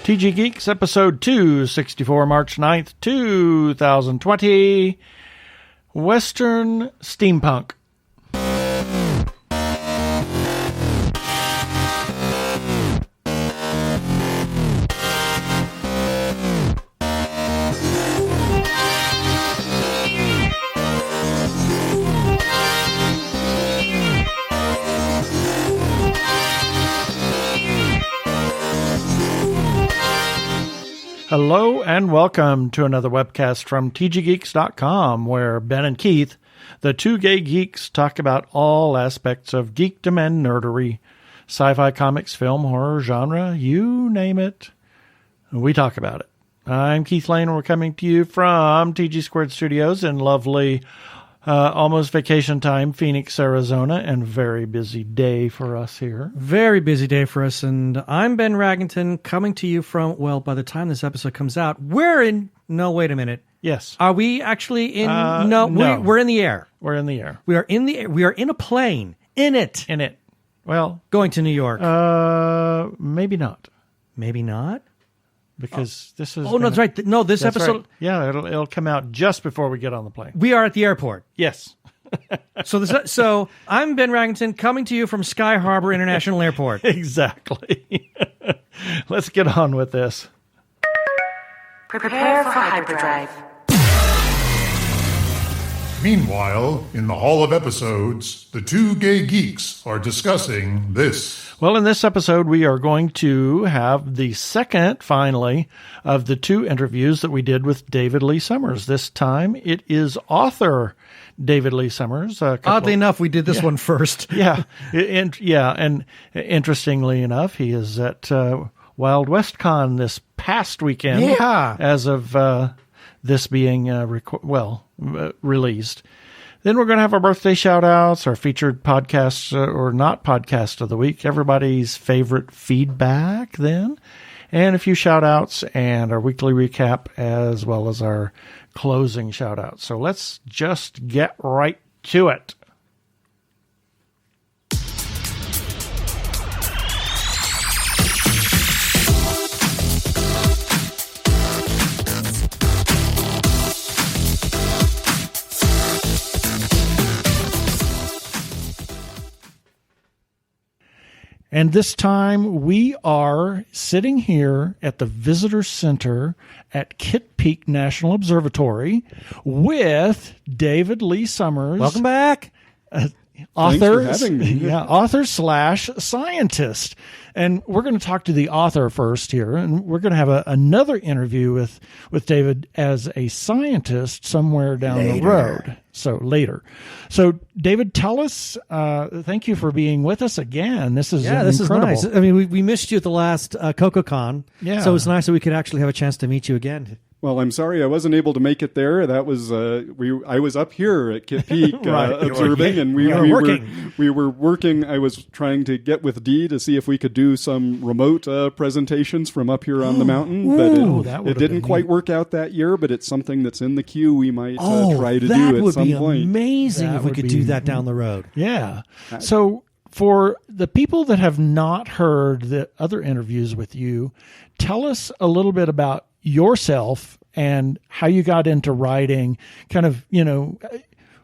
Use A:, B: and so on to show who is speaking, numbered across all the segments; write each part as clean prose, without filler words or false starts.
A: TG Geeks, episode 264, March 9th, 2020. Western steampunk. Hello and welcome to another webcast from tggeeks.com, where Ben and Keith, the two gay geeks, talk about all aspects of geekdom and nerdery, sci-fi, comics, film, horror, genre, you name it, we talk about it. I'm Keith Lane, and we're coming to you from TG Squared Studios in lovely, almost vacation time, Phoenix, Arizona, and very busy day for us here.
B: Very busy day for us, and I'm Ben Raggington, coming to you from, well, by the time this episode comes out, we're in, no, wait a minute.
A: Yes.
B: Are we actually in,
A: no.
B: We're in the air.
A: We're in the air.
B: We are in the air. We are in a plane. In it.
A: Well.
B: Going to New York.
A: Maybe not.
B: Maybe not?
A: Because this is...
B: Oh, no, that's right. No, this episode...
A: Right. Yeah, it'll come out just before we get on the plane.
B: We are at the airport.
A: Yes.
B: So I'm Ben Raggington, coming to you from Sky Harbor International Airport.
A: Exactly. Let's get on with this.
C: Prepare for hyperdrive.
D: Meanwhile, in the Hall of Episodes, the two gay geeks are discussing this.
A: Well, in this episode, we are going to have the second, finally, of the two interviews that we did with David Lee Summers. This time, it is author David Lee Summers.
B: Oddly enough, we did this one first.
A: And interestingly enough, he is at Wild West Con this past weekend.
B: Yeah.
A: As of this being released. Then we're going to have our birthday shout-outs, our featured podcast or not podcast of the week, everybody's favorite feedback then, and a few shout-outs and our weekly recap as well as our closing shout-outs. So let's just get right to it. And this time we are sitting here at the Visitor Center at Kitt Peak National Observatory with David Lee Summers.
B: Welcome back.
A: Author,
E: Thanks for having me.
A: Yeah, author/scientist. And we're going to talk to the author first here, and we're going to have another interview with David as a scientist somewhere down the road. So later. So David, tell us, thank you for being with us again. This is
B: this
A: incredible.
B: is nice. I mean, we missed you at the last CocoCon.
A: Yeah.
B: So it's nice that we could actually have a chance to meet you again.
E: Well, I'm sorry I wasn't able to make it there. That was I was up here at Kitt Peak
A: Right.
E: observing, and we were working. I was trying to get with Dee to see if we could do some remote presentations from up here on the mountain, but it didn't quite work out that year. But it's something that's in the queue. We might try to do at some point.
B: That would be amazing if we could do that down the road.
A: Yeah. So for the people that have not heard the other interviews with you, tell us a little bit about yourself and how you got into writing, kind of,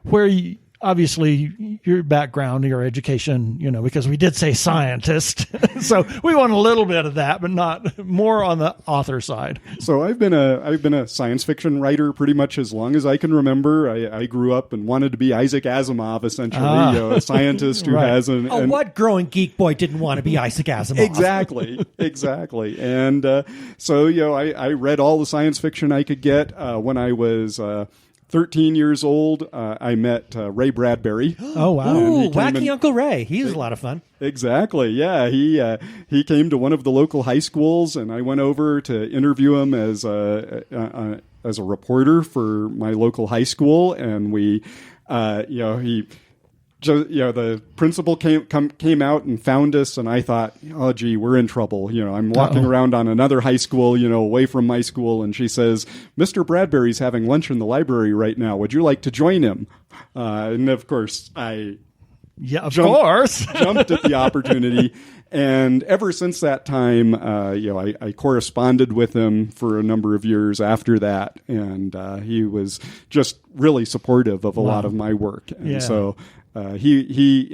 A: where you, obviously your background, your education, because we did say scientist. So we want a little bit of that, but not more on the author side.
E: So I've been a science fiction writer pretty much as long as I can remember. I grew up and wanted to be Isaac Asimov, essentially, a scientist who has
B: what growing geek boy didn't want to be Isaac Asimov?
E: Exactly. And I read all the science fiction I could get. When I was 13 years old, I met Ray Bradbury.
B: Oh, wow. Ooh, wacky Uncle Ray. He was a lot of fun.
E: Exactly, yeah. He came to one of the local high schools, and I went over to interview him as a reporter for my local high school, and we, the principal came out and found us, and I thought, oh, gee, we're in trouble. I'm walking around on another high school, away from my school, and she says, Mr. Bradbury's having lunch in the library right now. Would you like to join him? And of course, I
A: Yeah, of course.
E: Jumped at the opportunity. And ever since that time, I corresponded with him for a number of years after that. And he was just really supportive of a lot of my work. And so he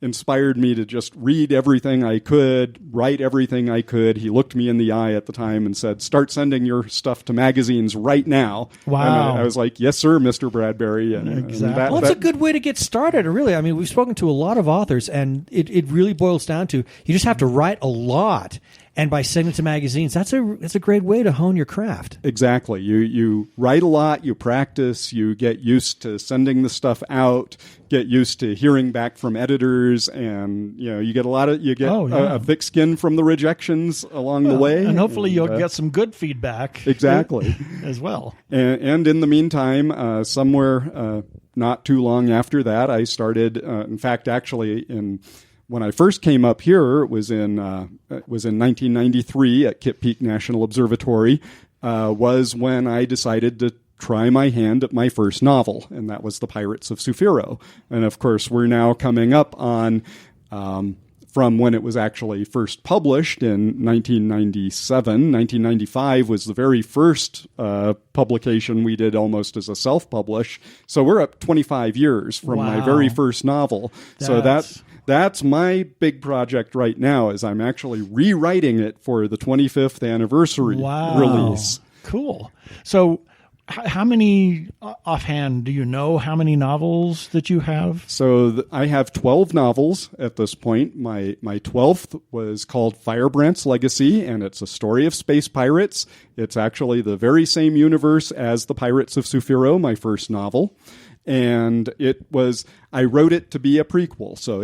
E: inspired me to just read everything I could, write everything I could. He looked me in the eye at the time and said, "Start sending your stuff to magazines right now."
A: Wow.
E: And I was like, "Yes, sir, Mr. Bradbury."
A: Exactly.
B: Well, it's a good way to get started, really. I mean, we've spoken to a lot of authors, and it really boils down to you just have to write a lot. And by sending it to magazines, that's a great way to hone your craft.
E: Exactly. You write a lot, you practice, you get used to sending the stuff out, get used to hearing back from editors, and you get a thick skin from the rejections along the way.
A: And hopefully you'll get some good feedback.
E: Exactly.
A: As well.
E: And in the meantime, somewhere not too long after that, I started, in fact, actually when I first came up here, it was in 1993 at Kitt Peak National Observatory, was when I decided to try my hand at my first novel, and that was The Pirates of Sufiro. And of course, we're now coming up on from when it was actually first published in 1997. 1995 was the very first publication we did almost as a self-publish. So we're up 25 years from my very first novel. That's my big project right now, is I'm actually rewriting it for the 25th anniversary release.
A: Cool. So how many, offhand, do you know how many novels that you have?
E: So I have 12 novels at this point. My 12th was called Firebrand's Legacy, and it's a story of space pirates. It's actually the very same universe as The Pirates of Sufiro, my first novel. And I wrote it to be a prequel. So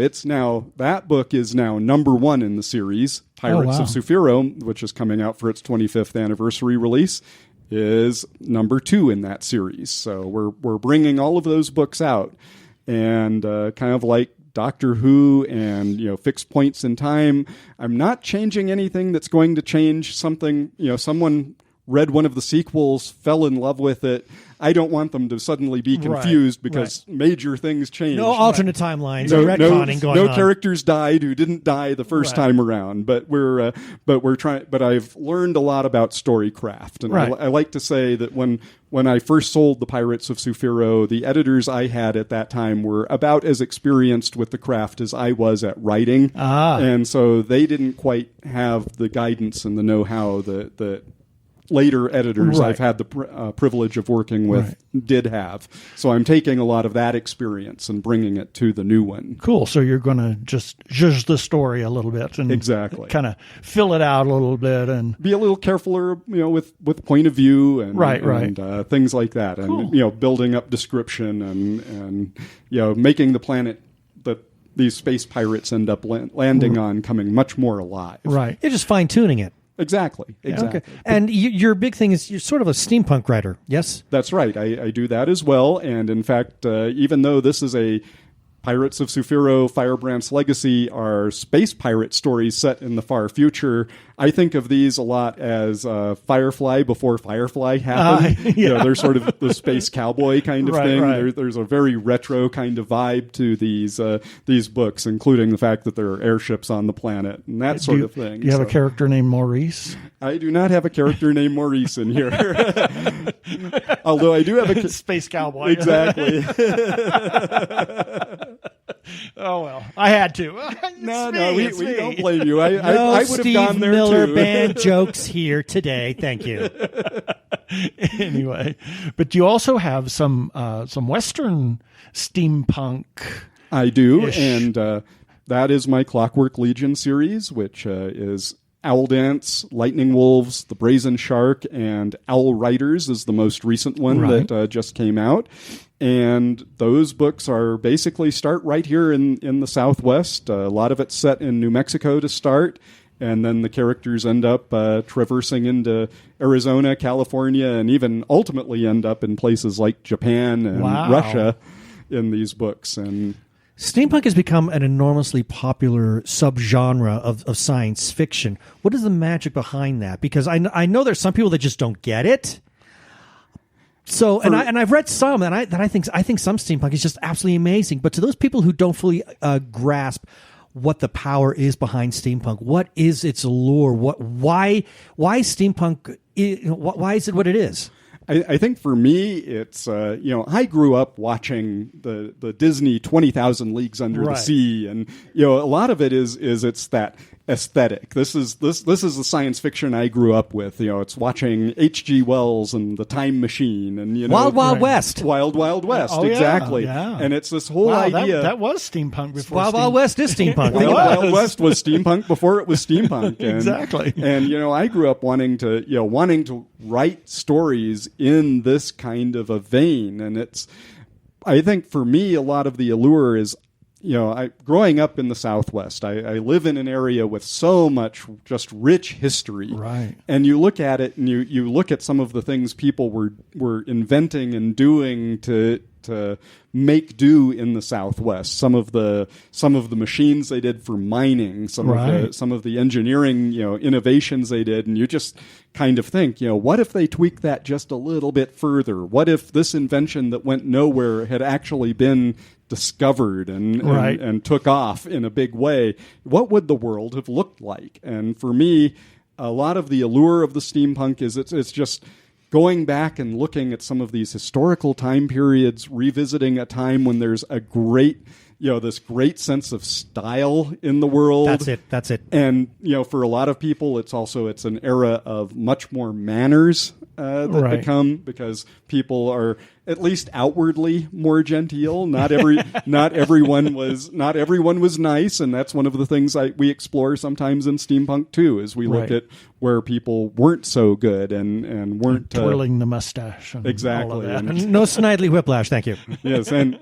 E: that book is now number 1 in the series. Pirates of Sufiro, which is coming out for its 25th anniversary release, is number 2 in that series. So we're bringing all of those books out, and kind of like Doctor Who and fixed points in time, I'm not changing anything that's going to change something. Someone read one of the sequels, fell in love with it. I don't want them to suddenly be confused because major things change.
B: No alternate timelines, retconning going on.
E: No characters died who didn't die the first time around. But we're trying. But I've learned a lot about storycraft, and I like to say that when I first sold The Pirates of Sufiro, the editors I had at that time were about as experienced with the craft as I was at writing, and so they didn't quite have the guidance and the know-how that later editors I've had the privilege of working with did have. So I'm taking a lot of that experience and bringing it to the new one.
A: Cool. So you're going to just zhuzh the story a little bit and kind of fill it out a little bit and
E: be a little carefuler, with point of view and and things like that, and building up description and making the planet that these space pirates end up landing on coming much more alive.
A: Right.
B: You're just fine tuning it.
E: Exactly.
B: Okay. And your big thing is you're sort of a steampunk writer, yes?
E: That's right. I do that as well. And in fact, even though this is a Pirates of Sufiro, Firebrand's Legacy are space pirate stories set in the far future, I think of these a lot as Firefly before Firefly happened. They're sort of the space cowboy kind of thing.
A: Right.
E: There's a very retro kind of vibe to these books, including the fact that there are airships on the planet and that sort of thing.
A: Do you have a character named Maurice?
E: I do not have a character named Maurice in here. Although I do have a
A: space cowboy.
E: Exactly.
A: Oh, well, I had to.
E: We don't blame you. I would have gone there
B: Miller
E: too.
B: Band jokes here today. Thank you.
A: Anyway, but you also have some Western steampunk.
E: I do, and that is my Clockwork Legion series, which is Owl Dance, Lightning Wolves, The Brazen Shark, and Owl Riders is the most recent one that just came out. And those books are basically start right here in the Southwest. A lot of it's set in New Mexico to start, and then the characters end up traversing into Arizona, California, and even ultimately end up in places like Japan and Russia in these books. And
B: steampunk has become an enormously popular subgenre of science fiction. What is the magic behind that? Because I know there's some people that just don't get it. So, and I've read some, and I think some steampunk is just absolutely amazing. But to those people who don't fully grasp what the power is behind steampunk, what is its allure? Why steampunk? Why is it what it is?
E: I think for me, it's I grew up watching the Disney 20,000 Leagues Under the Sea, and a lot of it is it's that aesthetic. This is the science fiction I grew up with. It's watching H.G. Wells and The Time Machine, and
B: Wild Wild West,
E: Wild Wild West,
A: Oh,
E: exactly.
A: Yeah.
E: And it's this whole idea
A: that was steampunk before.
B: Wild Wild West is steampunk.
E: Wild Wild West was steampunk before it was steampunk. And,
A: Exactly.
E: And I grew up wanting to write stories in this kind of a vein, and I think for me a lot of the allure is growing up in the Southwest, I live in an area with so much just rich history.
A: Right.
E: And you look at it and you look at some of the things people were inventing and doing to make do in the Southwest. Some of the machines they did for mining, some of the engineering, innovations they did, and you just kind of think, what if they tweak that just a little bit further? What if this invention that went nowhere had actually been discovered and took off in a big way? What would the world have looked like? And for me, a lot of the allure of the steampunk is it's just going back and looking at some of these historical time periods, revisiting a time when there's a great, this great sense of style in the world.
B: That's it.
E: And, for a lot of people, it's an era of much more manners that become, because people are at least outwardly more genteel. Not everyone was nice, and that's one of the things we explore sometimes in steampunk too, is we look at where people weren't so good and weren't
A: twirling the mustache. And
E: exactly.
A: All of that.
E: And,
B: No snidely whiplash, thank you.
E: yes, and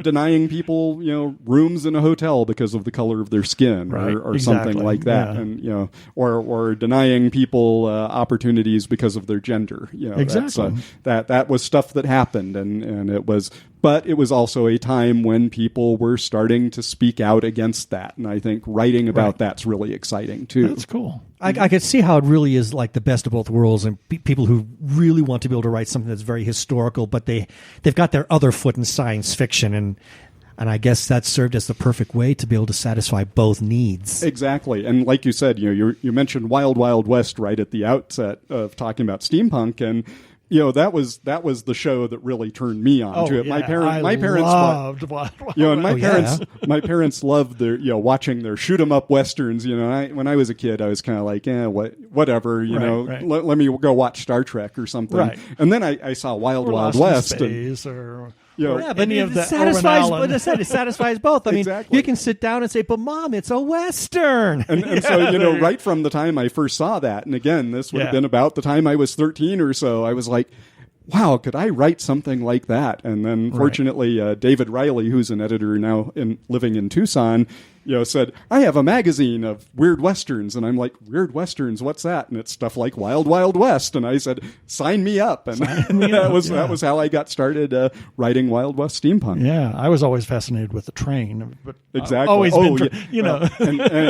E: denying people rooms in a hotel because of the color of their skin or
A: Exactly.
E: something like that,
A: Yeah.
E: and or denying people opportunities because of their gender.
A: Exactly.
E: That was stuff that happened, and it was. But it was also a time when people were starting to speak out against that, and I think writing about that's really exciting too.
A: That's cool.
B: I could see how it really is like the best of both worlds, and people who really want to be able to write something that's very historical, but they've got their other foot in science fiction, and I guess that served as the perfect way to be able to satisfy both needs.
E: Exactly. And like you said, you mentioned Wild Wild West right at the outset of talking about steampunk, and that was the show that really turned me on to it.
A: Yeah.
E: My parents
A: loved Wild Wild West.
E: my parents loved their watching their shoot 'em up westerns. When I was a kid, I was kind of like, whatever. Let me go watch Star Trek or something.
A: Right.
E: And then I saw Wild
A: Or
E: Wild
A: Lost in
E: West
A: Space or
B: Yeah, but
A: any
B: it
A: of the
B: satisfies.
A: Owen Allen.
B: But I said it satisfies both. I mean,
E: Exactly.
B: you can sit down and say, "But Mom, it's a western."
E: And so, right from the time I first saw that, and again, this would have been about the time I was 13 or so, I was like, wow, could I write something like that? And then, fortunately, David Riley, who's an editor now living in Tucson, said, I have a magazine of weird westerns. And I'm like, weird westerns, what's that? And it's stuff like Wild Wild West. And I said, sign me up. And that was how I got started writing Wild West steampunk.
A: Yeah, I was always fascinated with the train. But
E: Exactly.
A: Always been,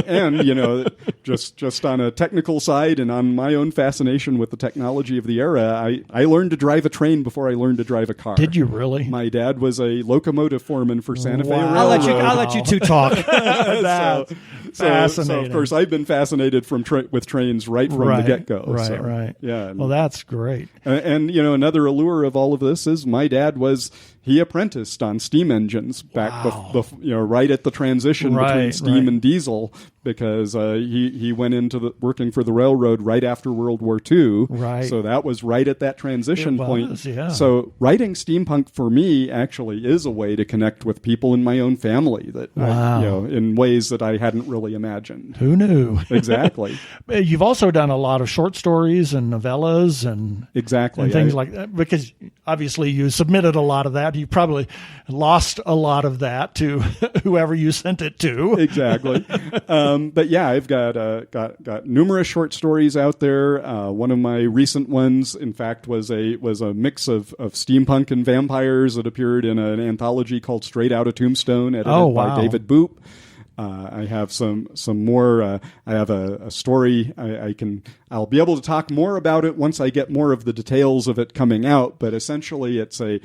E: and just on a technical side and on my own fascination with the technology of the era, I learned to drive a train before I learned to drive a car.
A: Did you really?
E: My dad was a locomotive foreman for Santa Fe
A: Wow.
E: Railroad.
B: I'll let you two talk.
A: That's fascinating.
E: So of course, I've been fascinated with trains right from the get-go.
A: Right.
E: Yeah.
A: Well, that's great.
E: And another allure of all of this is my dad he apprenticed on steam engines back right at the transition between steam and diesel, because he went into working for the railroad right after World War II.
A: Right.
E: So that was right at that transition point.
A: Yeah.
E: So writing steampunk for me actually is a way to connect with people in my own family that in ways that I hadn't really imagined.
A: Who knew?
E: Exactly.
A: You've also done a lot of short stories and novellas and things like that, because obviously you submitted a lot of that. You probably lost a lot of that to whoever you sent it to.
E: Exactly. But yeah, I've got numerous short stories out there. One of my recent ones, in fact, was a mix of steampunk and vampires that appeared in an anthology called Straight Outta Tombstone, edited by David Boop. I have some more. I have a story. I'll be able to talk more about it once I get more of the details of it coming out. But essentially, it's a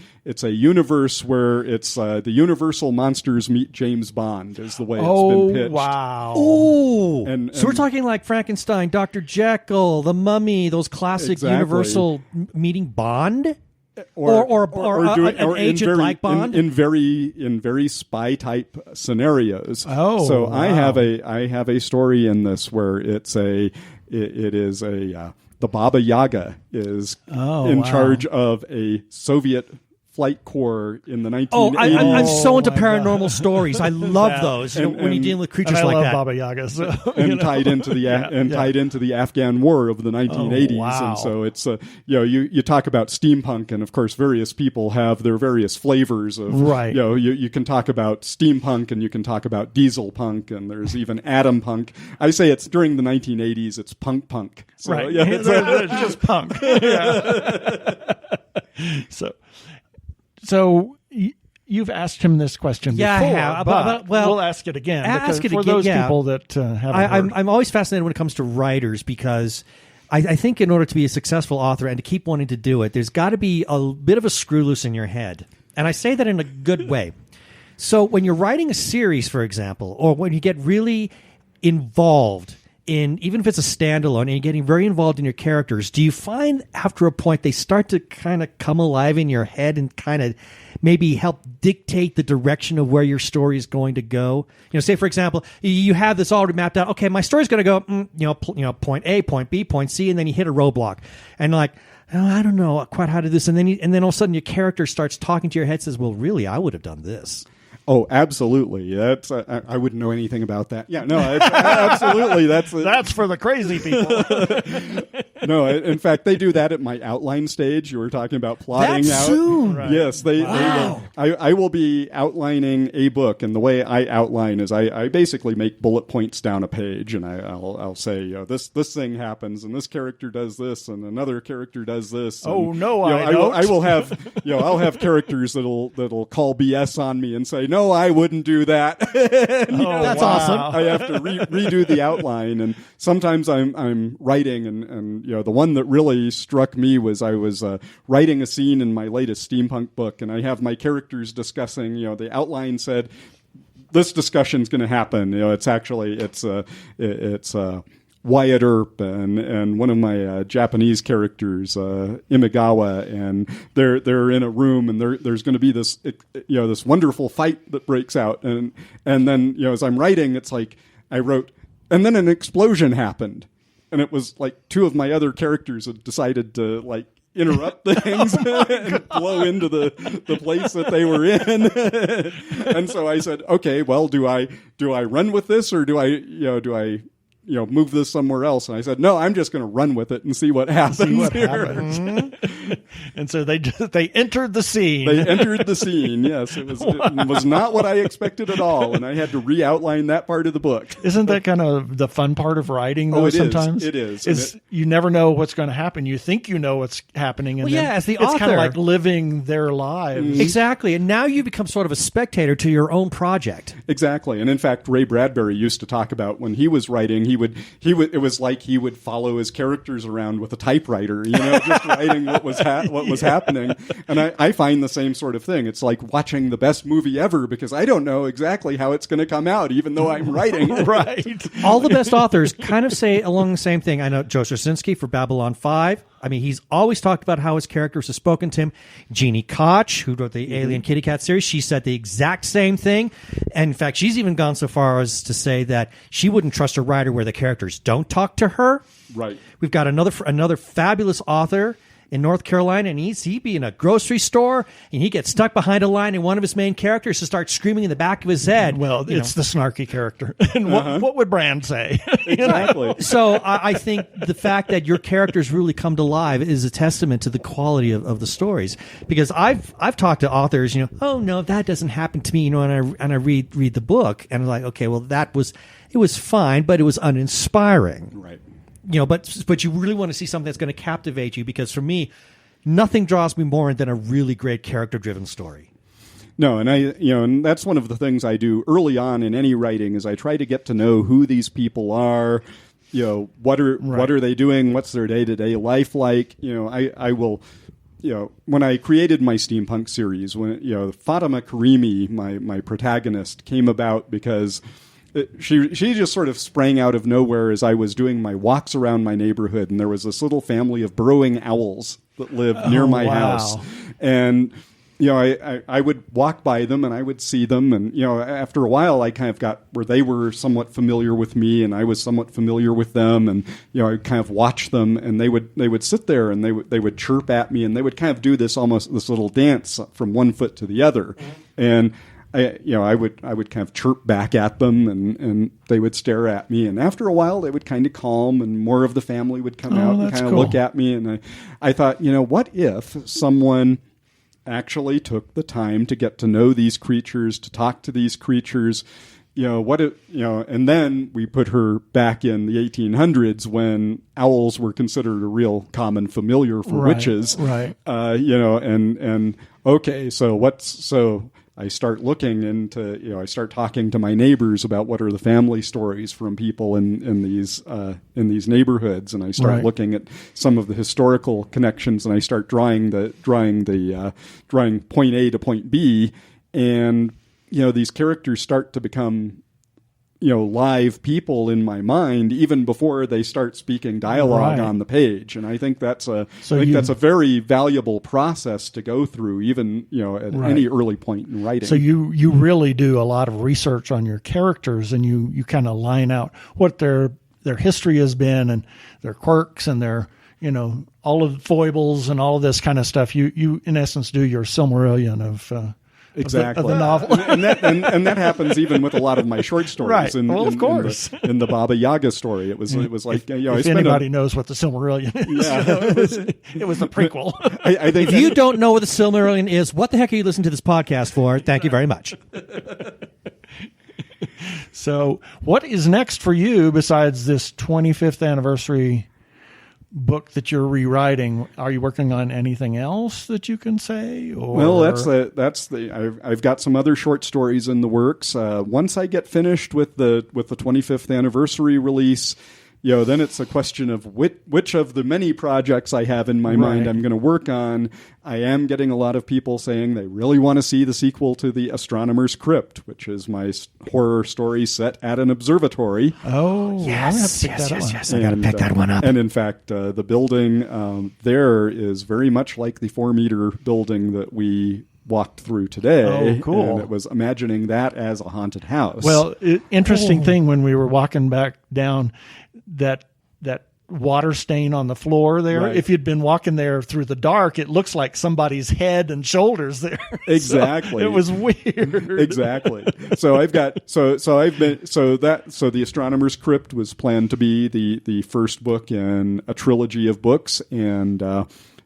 E: universe where it's the Universal monsters meet James Bond is the way it's been pitched.
A: Wow!
B: Oh, so we're talking like Frankenstein, Dr. Jekyll, The Mummy, those classic Universal meeting Bond. Or an agent like Bond
E: in very spy type scenarios.
A: Oh,
E: so
A: wow.
E: I have a story in this where it is the Baba Yaga is in charge of a Soviet flight corps in the 1980s.
B: Oh, I'm so into paranormal stories. I love those. When you're dealing with creatures like
A: I love
B: that.
A: Baba Yaga. So,
E: tied into the Afghan War of the 1980s.
A: Oh, wow.
E: And so it's you talk about steampunk, and of course various people have their various flavors of you can talk about steampunk and you can talk about diesel punk, and there's even atom punk. I say it's during the 1980s. It's punk. So,
A: right.
E: Yeah,
A: it's just punk. Yeah. So you've asked him this question before,
B: I have.
A: but we'll ask it again. For those people that haven't heard.
B: I'm always fascinated when it comes to writers, because I think in order to be a successful author and to keep wanting to do it, there's got to be a bit of a screw loose in your head. And I say that in a good way. So when you're writing a series, for example, or when you get really involved in, even if it's a standalone and you're getting very involved in your characters, do you find after a point they start to kind of come alive in your head and kind of maybe help dictate the direction of where your story is going to go? Say for example, you have this already mapped out. Okay, my story's going to go, point A, point B, point C, and then you hit a roadblock, and like, oh, I don't know quite how to do this, and then all of a sudden your character starts talking to your head, says, well, really, I would have done this.
E: Oh, absolutely. That's I wouldn't know anything about that. Yeah, no, absolutely.
A: That's for the crazy people.
E: No, in fact, they do that at my outline stage. You were talking about plotting
B: That's
E: out.
B: soon.
E: Right. Yes, they
B: Wow.
E: I will be outlining a book, and the way I outline is I basically make bullet points down a page, and I'll say, this thing happens, and this character does this, and another character does this. And,
A: oh no,
E: I will have I'll have characters that'll call BS on me and say, no, I wouldn't do that.
B: That's awesome.
E: I have to redo the outline, and sometimes I'm writing, and the one that really struck me was I was writing a scene in my latest steampunk book, and I have my characters discussing. The outline said this discussion's going to happen. It's Wyatt Earp and one of my Japanese characters, Imagawa, and they're in a room, and there's going to be this this wonderful fight that breaks out, and then as I'm writing, it's like I wrote, and then an explosion happened, and it was like two of my other characters had decided to like interrupt things and blow into the place that they were in. And so I said, okay, well, do I run with this, or do I move this somewhere else? And I said, no, I'm just going to run with it and see what happens.
A: And so they entered the scene.
E: They entered the scene. Yes, it was not what I expected at all, and I had to re-outline that part of the book.
A: Isn't that kind of the fun part of writing, though? Sometimes
E: it is.
A: You never know what's going to happen. You think you know what's happening, and
B: as the
A: it's
B: author,
A: kind of like living their lives.
B: Exactly, and now you become sort of a spectator to your own project.
E: Exactly, and in fact, Ray Bradbury used to talk about when he was writing, it was like he would follow his characters around with a typewriter, just writing what was happening. And I find the same sort of thing. It's like watching the best movie ever, because I don't know exactly how it's going to come out, even though I'm writing.
A: Right.
B: All the best authors kind of say along the same thing. I know Joe Straczynski for Babylon 5. I mean, he's always talked about how his characters have spoken to him. Jeannie Koch, who wrote the Alien Kitty Cat series, she said the exact same thing. And in fact, she's even gone so far as to say that she wouldn't trust a writer where the characters don't talk to her.
E: Right.
B: We've got another fabulous author in North Carolina, and he'd be in a grocery store, and he gets stuck behind a line, and one of his main characters to start screaming in the back of his head.
A: Well, it's the snarky character. And what would Brand say?
E: Exactly.
B: So I think the fact that your characters really come to life is a testament to the quality of the stories. Because I've talked to authors, oh no, that doesn't happen to me, and I read the book, and I'm like, okay, well it was fine, but it was uninspiring.
E: Right.
B: But you really want to see something that's going to captivate you, because for me, nothing draws me more than a really great character-driven story.
E: No, and and that's one of the things I do early on in any writing is I try to get to know who these people are. What are they doing? What's their day-to-day life like? I will. When I created my steampunk series, when Fatima Karimi, my protagonist, came about because she just sort of sprang out of nowhere as I was doing my walks around my neighborhood, and there was this little family of burrowing owls that lived near my house, and I would walk by them and I would see them, and after a while I kind of got where they were somewhat familiar with me and I was somewhat familiar with them, and I kind of watch them, and they would sit there and they would chirp at me, and they would kind of do this little dance from one foot to the other, and I would kind of chirp back at them, and they would stare at me, and after a while they would kind of calm, and more of the family would come out and kind of look at me, and I thought, what if someone actually took the time to get to know these creatures, to talk to these creatures, and then we put her back in the 1800s when owls were considered a real common familiar for witches,
A: right?
E: So I start looking into, I start talking to my neighbors about what are the family stories from people in these neighborhoods, and I start looking at some of the historical connections, and I start drawing point A to point B, and these characters start to become live people in my mind even before they start speaking dialogue on the page, and I think that's a very valuable process to go through, even at any early point in writing.
A: So you really do a lot of research on your characters, and you kind of line out what their history has been and their quirks and their all of the foibles and all of this kind of stuff. You in essence do your Silmarillion of
E: exactly
A: of the novel.
E: and that happens even with a lot of my short stories.
A: Right. Of course.
E: In the Baba Yaga story, it was like
A: if anybody knows what the Silmarillion is, it was the prequel.
B: I think if you don't know what the Silmarillion is, what the heck are you listening to this podcast for? Thank you very much.
A: So, what is next for you besides this 25th anniversary book that you're rewriting? Are you working on anything else that you can say? Or?
E: Well, I've got some other short stories in the works. Once I get finished with the 25th anniversary release, then it's a question of which of the many projects I have in my mind I'm going to work on. I am getting a lot of people saying they really want to see the sequel to The Astronomer's Crypt, which is my horror story set at an observatory.
A: Oh,
B: yes. I got to pick that one up.
E: And in fact, the building there is very much like the 4-meter building that we walked through today.
A: Oh, cool.
E: And it was imagining that as a haunted house.
A: Well, interesting thing when we were walking back down, that water stain on the floor there. Right. If you'd been walking there through the dark, it looks like somebody's head and shoulders there.
E: Exactly.
A: So it was weird.
E: Exactly. So The Astronomer's Crypt was planned to be the first book in a trilogy of books, and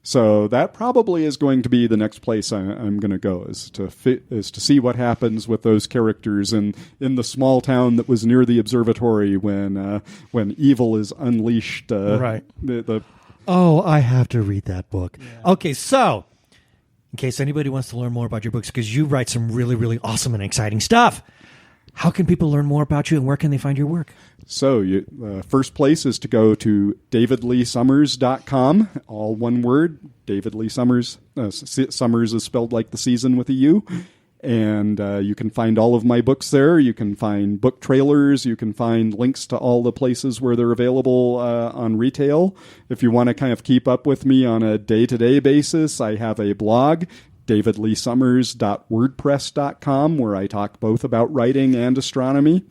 E: so that probably is going to be the next place I'm going to go, is to see what happens with those characters in the small town that was near the observatory when evil is unleashed.
B: I have to read that book. Yeah. Okay, so in case anybody wants to learn more about your books, because you write some really, really awesome and exciting stuff, how can people learn more about you, and where can they find your work?
E: So, first place is to go to davidleesummers.com, all one word, David Lee Summers. Summers is spelled like the season with a U. And you can find all of my books there. You can find book trailers. You can find links to all the places where they're available on retail. If you want to kind of keep up with me on a day-to-day basis, I have a blog, davidleesummers.wordpress.com, where I talk both about writing and astronomy.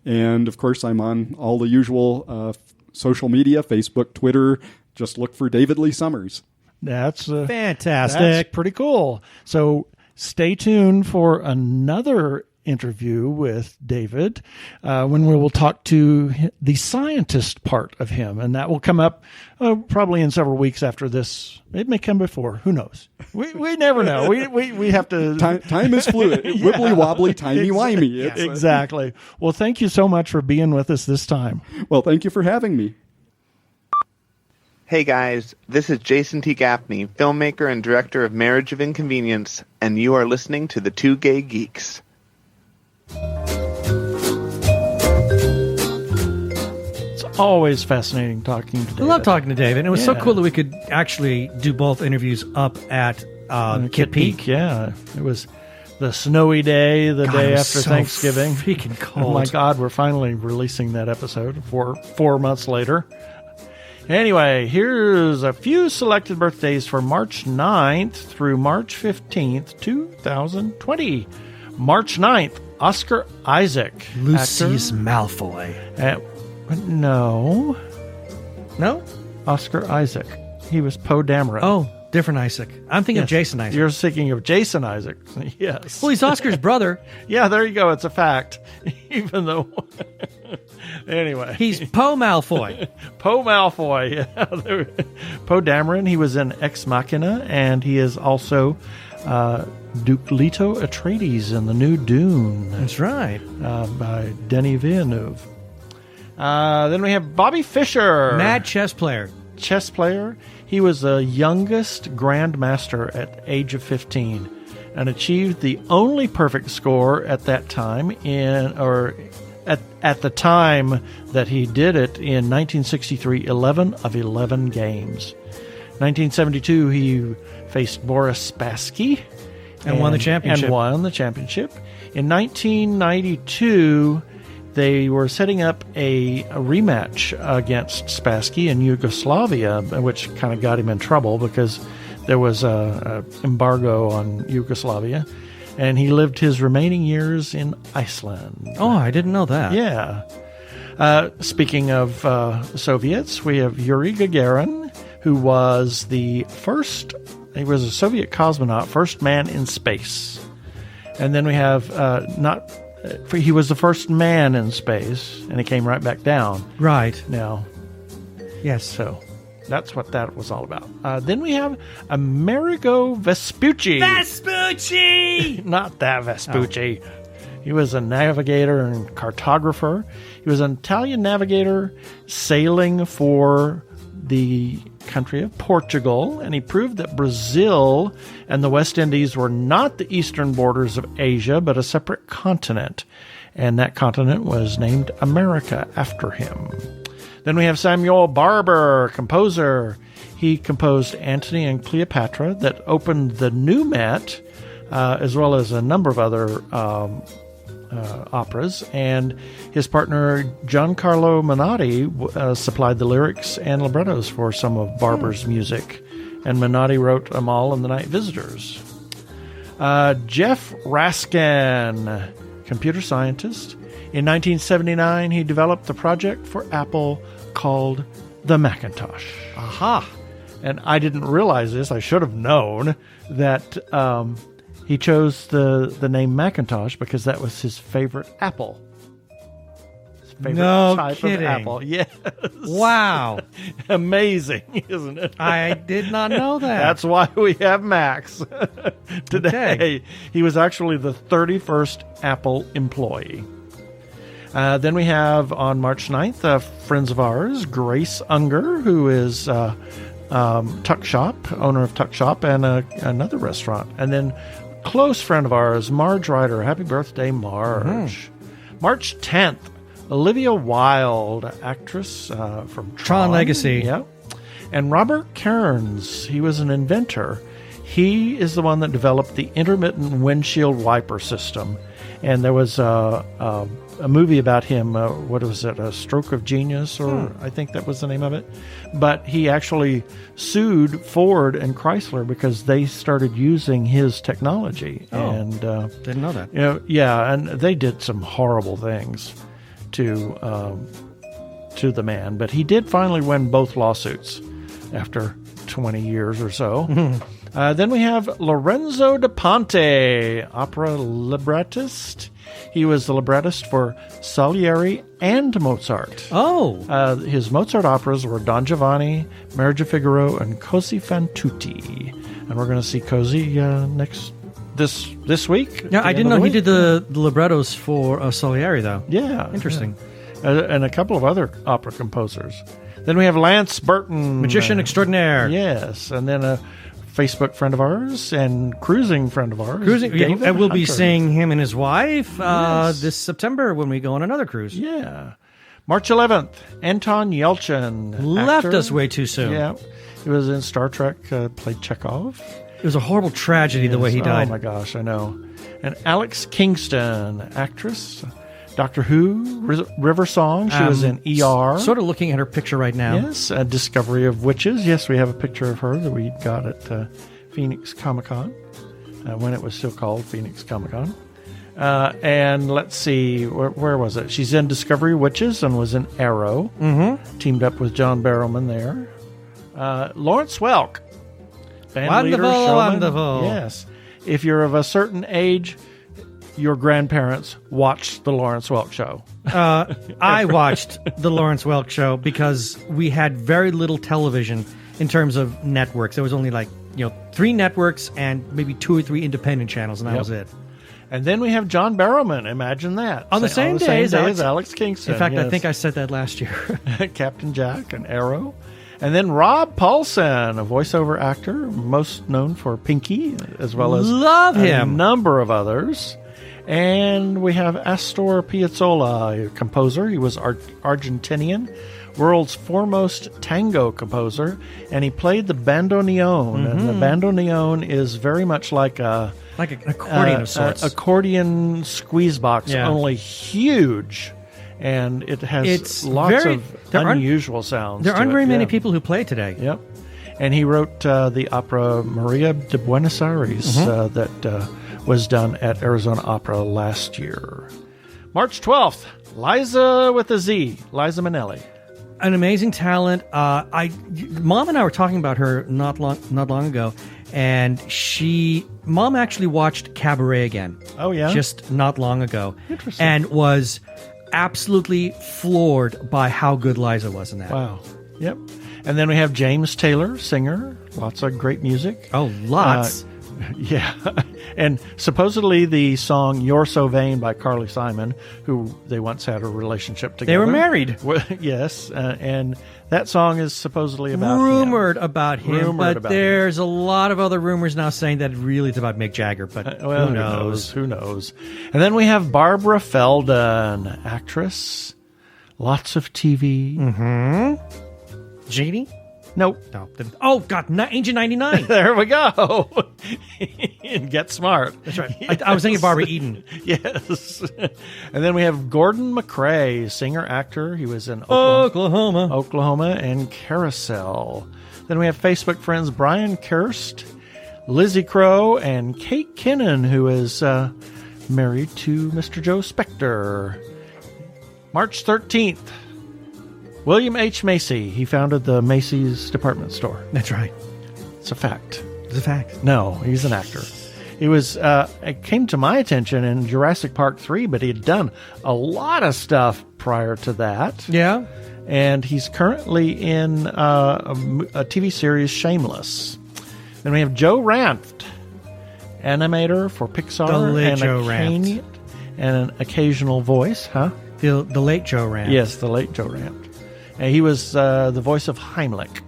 E: And, of course, I'm on all the usual social media, Facebook, Twitter. Just look for David Lee Summers.
A: That's
B: fantastic.
A: That's pretty cool. So stay tuned for another interview with David when we will talk to the scientist part of him, and that will come up probably in several weeks after this. It may come before. Who knows? We never know. We have to.
E: Time is fluid. Wibbly wobbly, timey wimey.
A: Exactly. Well, thank you so much for being with us this time.
E: Well, thank you for having me.
C: Hey guys, this is Jason T. Gaffney, filmmaker and director of Marriage of Inconvenience, and you are listening to the Two Gay Geeks.
A: It's always fascinating talking to David.
B: I love talking to David. And it was so cool that we could actually do both interviews up at Kitt Peak.
A: Yeah, it was the snowy day, the day after Thanksgiving.
B: Freaking cold.
A: Oh my God, we're finally releasing that episode 4 months later. Anyway, here's a few selected birthdays for March 9th through March 15th, 2020. March 9th, Oscar Isaac.
B: Lucius Malfoy.
A: No.
B: No?
A: Oscar Isaac. He was Poe Dameron.
B: Oh, different Isaac. I'm thinking of Jason Isaac.
A: You're thinking of Jason Isaac. Yes.
B: Well, he's Oscar's brother.
A: Yeah, there you go. It's a fact. Even though... Anyway.
B: He's Poe Malfoy.
A: Poe Malfoy. Yeah. Poe Dameron. He was in Ex Machina, and he is also Duke Leto Atreides in the new Dune.
B: That's right.
A: By Denis Villeneuve. Then we have Bobby Fischer.
B: Mad chess player.
A: Chess player. He was the youngest grandmaster at age of 15 and achieved the only perfect score at that time at the time that he did it in 1963, 11 of 11 games. 1972, he faced Boris Spassky
B: and won the championship.
A: In 1992, they were setting up a rematch against Spassky in Yugoslavia, which kind of got him in trouble because there was an embargo on Yugoslavia. And he lived his remaining years in Iceland.
B: Oh, I didn't know that.
A: Yeah. Speaking of Soviets, we have Yuri Gagarin, who was he was a Soviet cosmonaut, first man in space. And then we have, he was the first man in space, and he came right back down.
B: Right.
A: Now.
B: Yes.
A: So. That's what that was all about. Then we have Amerigo Vespucci.
B: Vespucci!
A: Not that Vespucci. Oh. He was a navigator and cartographer. He was an Italian navigator sailing for the country of Portugal, and he proved that Brazil and the West Indies were not the eastern borders of Asia, but a separate continent. And that continent was named America after him. Then we have Samuel Barber, composer. He composed Antony and Cleopatra that opened the new Met, as well as a number of other operas. And his partner, Giancarlo Menotti, supplied the lyrics and librettos for some of Barber's music. And Menotti wrote them all in The Night Visitors. Jeff Raskin, computer scientist. In 1979, he developed the project for Apple called the Macintosh.
B: Aha!
A: And I didn't realize this. I should have known that he chose the name Macintosh because that was his favorite apple. His favorite type of apple. Yes.
B: Wow.
A: Amazing, isn't it?
B: I did not know that.
A: That's why we have Max today.
B: Okay.
A: He was actually the 31st Apple employee. Then we have on March 9th, friends of ours, Grace Unger, who is Tuck Shop, owner of Tuck Shop and another restaurant. And then close friend of ours, Marge Ryder. Happy birthday, Marge. Mm-hmm. March 10th, Olivia Wilde, actress from
B: Tron Legacy.
A: Yep. And Robert Cairns, he was an inventor. He is the one that developed the intermittent windshield wiper system. And there was a movie about him, what was it, A Stroke of Genius, or I think that was the name of it. But he actually sued Ford and Chrysler because they started using his technology.
B: Oh,
A: and
B: didn't know that.
A: Yeah, and they did some horrible things to the man. But he did finally win both lawsuits after 20 years or so. Then we have Lorenzo da Ponte, opera librettist. He was the librettist for Salieri and Mozart.
B: Oh.
A: His Mozart operas were Don Giovanni, Marriage of Figaro, and Così fan tutti. And we're going to see Così this week.
B: Yeah, I didn't know he did the librettos for Salieri, though.
A: Yeah.
B: Interesting.
A: Yeah. And a couple of other opera composers. Then we have Lance Burton.
B: Magician extraordinaire.
A: Yes. And then a Facebook friend of ours and cruising friend of ours.
B: And we'll be seeing him and his wife this September when we go on another cruise.
A: Yeah. March 11th, Anton Yelchin.
B: Left
A: actor.
B: us way too soon.
A: Yeah. He was in Star Trek, played Chekhov.
B: It was a horrible tragedy the way he died.
A: Oh, my gosh, I know. And Alex Kingston, actress. Doctor Who, River Song. She was in ER.
B: Sort of looking at her picture right now.
A: Yes, Discovery of Witches. Yes, we have a picture of her that we got at Phoenix Comic-Con, when it was still called Phoenix Comic-Con. And let's see, where was it? She's in Discovery of Witches and was in Arrow. Mm-hmm. Teamed up with John Barrowman there. Lawrence Welk. Band leader, showman.
B: Wonderful.
A: Yes. If you're of a certain age, your grandparents watched the Lawrence Welk Show.
B: I watched the Lawrence Welk Show because we had very little television in terms of networks. There was only 3 networks and maybe 2 or 3 independent channels, and that was it.
A: And then we have John Barrowman. Imagine that.
B: On the same day as
A: Alex Kingston.
B: In fact, I think I said that last year.
A: Captain Jack and Arrow. And then Rob Paulsen, a voiceover actor, most known for Pinky, as well as a number of others. And we have Astor Piazzolla, a composer. He was Argentinian, world's foremost tango composer, and he played the bandoneon. Mm-hmm. And the bandoneon is very much like an
B: accordion of sorts.
A: Accordion squeeze box, only huge. And it has lots of unusual sounds.
B: There aren't very many people who play today.
A: Yep. And he wrote the opera Maria de Buenos Aires that was done at Arizona Opera last year. March 12th, Liza with a Z, Liza Minnelli.
B: An amazing talent. Mom and I were talking about her not long ago, and Mom actually watched Cabaret again.
A: Oh, yeah?
B: Just not long ago.
A: Interesting.
B: And was absolutely floored by how good Liza was in that.
A: Wow. Yep. And then we have James Taylor, singer. Lots of great music.
B: Oh, lots.
A: Yeah. And supposedly the song You're So Vain by Carly Simon, who they once had a relationship together.
B: They were married.
A: Yes. And that song is supposedly about
B: Rumored about him. But there's a lot of other rumors now saying that really it's about Mick Jagger. But
A: who knows? Who knows? And then we have Barbara Feldon, actress. Lots of TV.
B: Mm-hmm. Genie?
A: Nope.
B: No. Oh, God. Agent 99.
A: There we go. Get smart.
B: That's right. I was thinking Barbara Eden.
A: Yes. And then we have Gordon McRae, singer, actor. He was in Oklahoma and Carousel. Then we have Facebook friends Brian Kirst, Lizzie Crow, and Kate Kinnan, who is married to Mr. Joe Spector. March 13th. William H. Macy. He founded the Macy's department store.
B: That's right.
A: It's a fact.
B: It's a fact.
A: No, he's an actor. He was. It came to my attention in Jurassic Park 3, but he had done a lot of stuff prior to that.
B: Yeah.
A: And he's currently in a TV series, Shameless. Then we have Joe Ranft, animator for Pixar.
B: The late Joe Ranft.
A: And an occasional voice, huh?
B: The late Joe Ranft.
A: Yes, the late Joe Ranft. And he was the voice of Heimlich.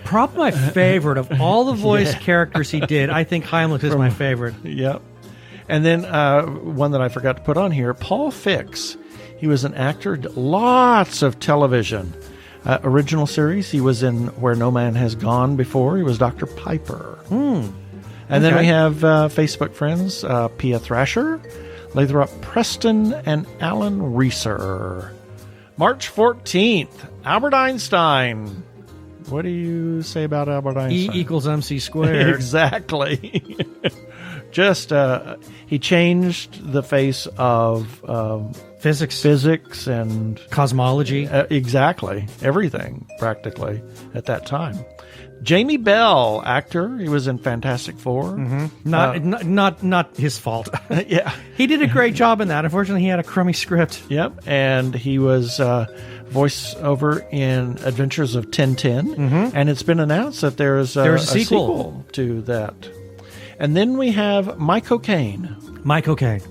B: Probably my favorite of all the voice characters he did. I think Heimlich is my favorite.
A: Yep. And then one that I forgot to put on here, Paul Fix. He was an actor, lots of television. Original series, he was in Where No Man Has Gone Before. He was Dr. Piper. And then we have Facebook friends, Pia Thrasher, Lathrop Preston, and Alan Reeser. March 14th, Albert Einstein. What do you say about Albert Einstein?
B: E equals MC squared.
A: Exactly. Just, he changed the face of physics and
B: cosmology.
A: Exactly. Everything, practically, at that time. Jamie Bell, actor. He was in Fantastic Four.
B: Mm-hmm. Not his fault.
A: Yeah.
B: He did a great job in that. Unfortunately, he had a crummy script.
A: Yep. And he was voiceover in Adventures of Tintin. Mm-hmm. And it's been announced that there's a sequel to that. And then we have Mike O'Kane.
B: Mike O'Kane.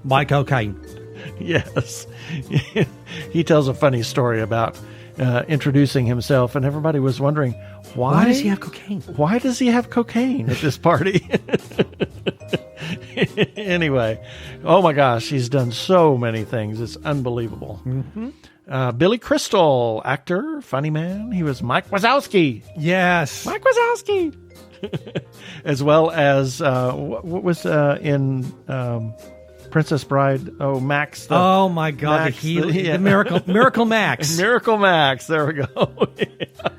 B: Mike O'Kane.
A: Yes. He tells a funny story about introducing himself, and everybody was wondering, why
B: does he have cocaine?
A: Why does he have cocaine at this party? Anyway, oh my gosh, he's done so many things. It's unbelievable. Mm-hmm. Billy Crystal, actor, funny man. He was Mike Wazowski.
B: Yes.
A: Mike Wazowski. As well as, what was in Princess Bride? Oh, Max.
B: Oh my God, the Miracle Max.
A: Miracle Max. There we go.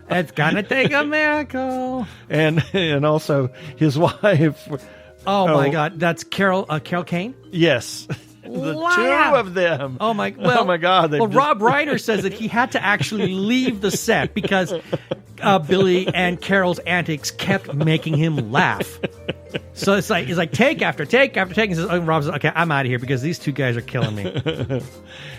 B: It's gonna take a miracle.
A: And also his wife.
B: Oh my God, that's Carol Kane?
A: Yes. The two of them.
B: Oh my God. Rob Reiner says that he had to actually leave the set because Billy and Carol's antics kept making him laugh. So it's like take after take after take. And says, Rob says, okay, I'm out of here because these two guys are killing me.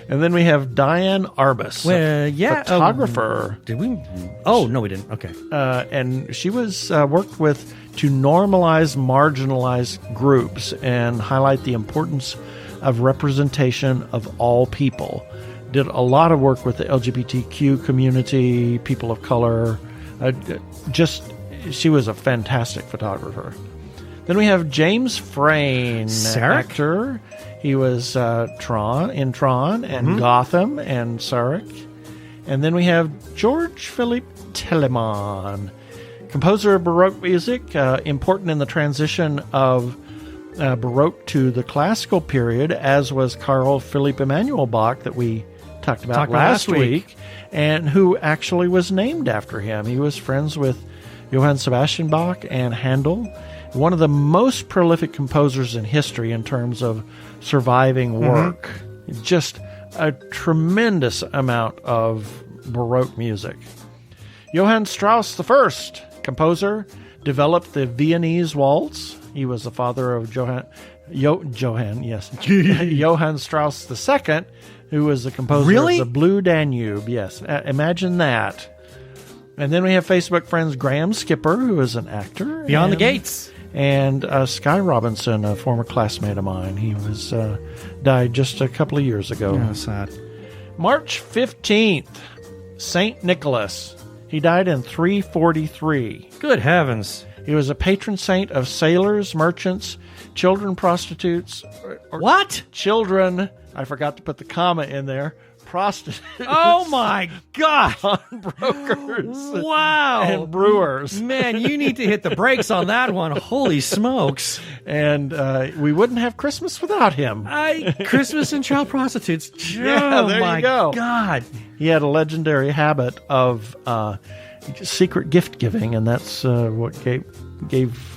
A: And then we have Diane Arbus, photographer.
B: Did we? Oh, no, we didn't. Okay.
A: And she was worked with to normalize marginalized groups and highlight the importance of representation of all people. Did a lot of work with the LGBTQ community, people of color. She was a fantastic photographer. Then we have James Frain, actor. He was Tron and Gotham and Sarek. And then we have George Philippe Telemann, composer of Baroque music, important in the transition of Baroque to the classical period, as was Carl Philipp Emanuel Bach that we talked about last week, and who actually was named after him. He was friends with Johann Sebastian Bach and Handel, one of the most prolific composers in history in terms of surviving work. Just a tremendous amount of Baroque music. Johann Strauss I, composer, developed the Viennese waltz. He was the father of Johann Strauss II, who was the composer of the Blue Danube. Yes, imagine that. And then we have Facebook friends Graham Skipper, who is an actor.
B: Beyond the Gates.
A: And Sky Robinson, a former classmate of mine. He was died just a couple of years ago.
B: Oh, sad.
A: March 15th, St. Nicholas. He died in 343.
B: Good heavens.
A: He was a patron saint of sailors, merchants, children prostitutes.
B: What?
A: Children. I forgot to put the comma in there. Prostitutes.
B: Oh my God.
A: Pawnbrokers.
B: Wow.
A: And brewers.
B: Man, you need to hit the brakes on that one. Holy smokes.
A: And we wouldn't have Christmas without him.
B: Christmas and child prostitutes.
A: Yeah, there you go.
B: God.
A: He had a legendary habit of secret gift giving, and that's what gave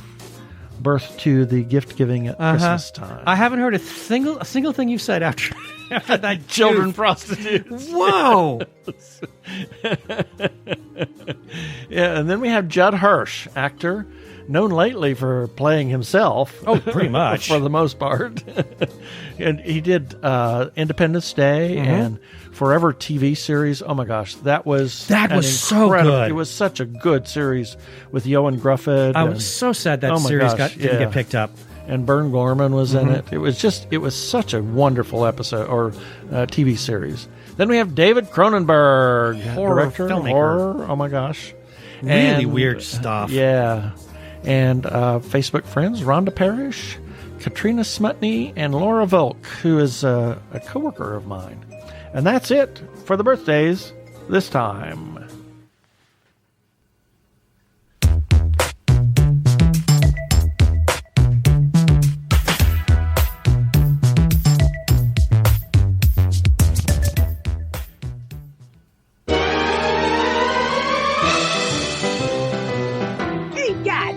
A: birth to the gift giving at Christmas time.
B: I haven't heard a single thing you've said after that.
A: Children prostitutes.
B: Whoa.
A: Yeah, and then we have Judd Hirsch, actor, known lately for playing himself.
B: Oh, pretty much.
A: For the most part. And he did Independence Day and Forever TV series. Oh my gosh, that was
B: so good.
A: It was such a good series with Johan Gruffed.
B: I was so sad that series didn't get picked up.
A: And Bern Gorman was in it. It was such a wonderful episode or TV series. Then we have David Cronenberg, director,
B: filmmaker.
A: horror. Oh my gosh,
B: Really weird stuff.
A: Yeah, and Facebook friends Rhonda Parrish, Katrina Smutney, and Laura Volk, who is a coworker of mine. And that's it for the birthdays this time.